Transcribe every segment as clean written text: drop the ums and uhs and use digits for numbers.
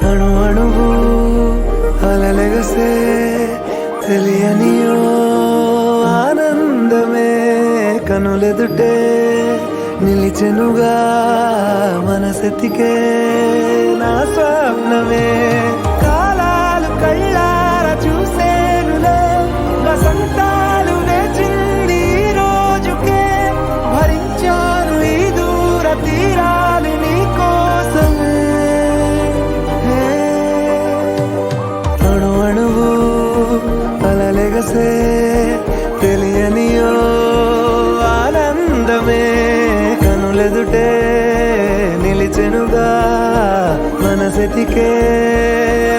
అణు అణువు అలలెగసే తెలియనియో ఆనందమే కనులెదుటే నిలిచెనుగా మనసెతికే నా స్వప్నమే కాలాలు కళ్ళార చూసేనులే వసంతాలు వేచింది ఈ రోజుకే భరించాను ఈ దూర తీరాలు నీ కోసమే అణు అణువు అలలెగసే తెలియనియో ఆనందమే కనులెదుటే నిలిచెనుగా మనసెతికే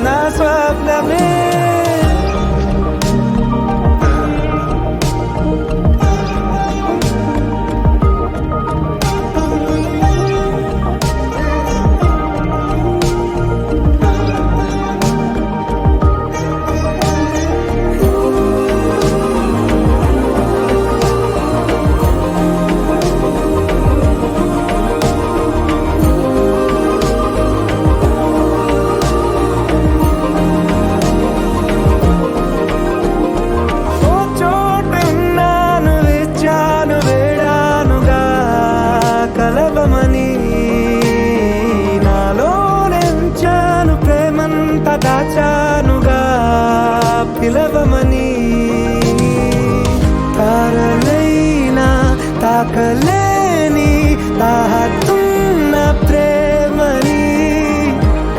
నా స్వప్నమే కలవమని నాలో నెంచాను ప్రేమంత దాచానుగా పిలవమని తారలైనా తాకలేని తాహతున్న ప్రేమని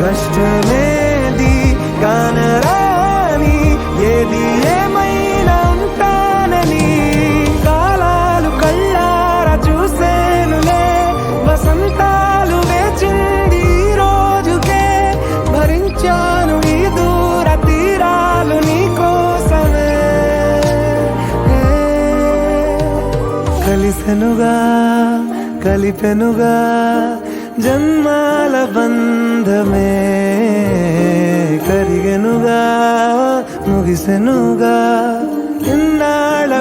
కష్టమేది కానరాని ఏది ఏమైనా ఉంటానని కాలాలు కళ్ళార చూసేనులే వసంతాలు వేచింది ఈ రోజుకే భరించాను ఈ దూర తీరాలు నీ కోసమే కలిసెనుగా కలిపెనుగా జన్మాల బంధమే కరిగెనుగా ముగిసెనుగా ఇన్నాళ్ళ